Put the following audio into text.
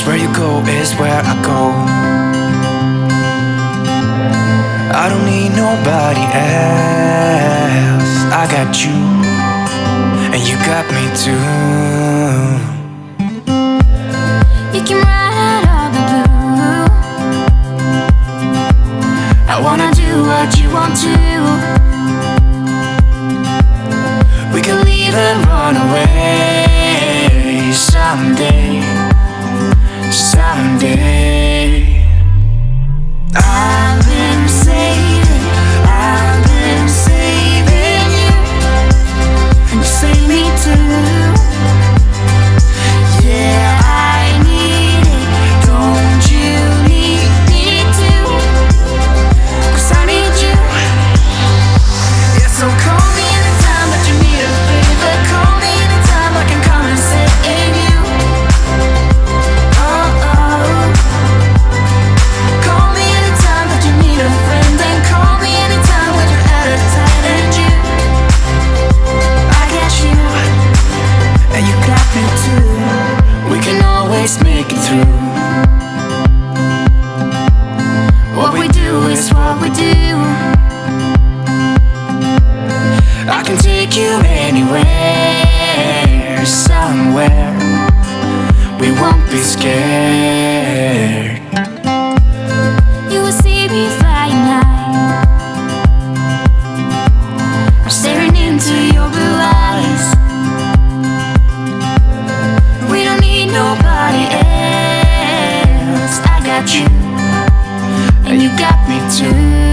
where you go is where I go. I don't need nobody else. I got you, and you got me too. You can ride all the blue. I wanna do what you want to. We can leave and run away someday, someday. I've been saving you, and you save me too. Yeah, I need it, don't you need me too? 'Cause I need you. Yeah, so call me anytime that you need a favor. Call me anytime I can come and save you. Oh, oh. Call me anytime that you need a friend. And call me anytime when you're at a tight end. I got you, And you got me too. we can always make it through. What we do is what we do. I can take you anywhere, somewhere. We won't be scared. You will see me flying high. I'm staring into your blue eyes. We don't need nobody else. I got you, and you got me too.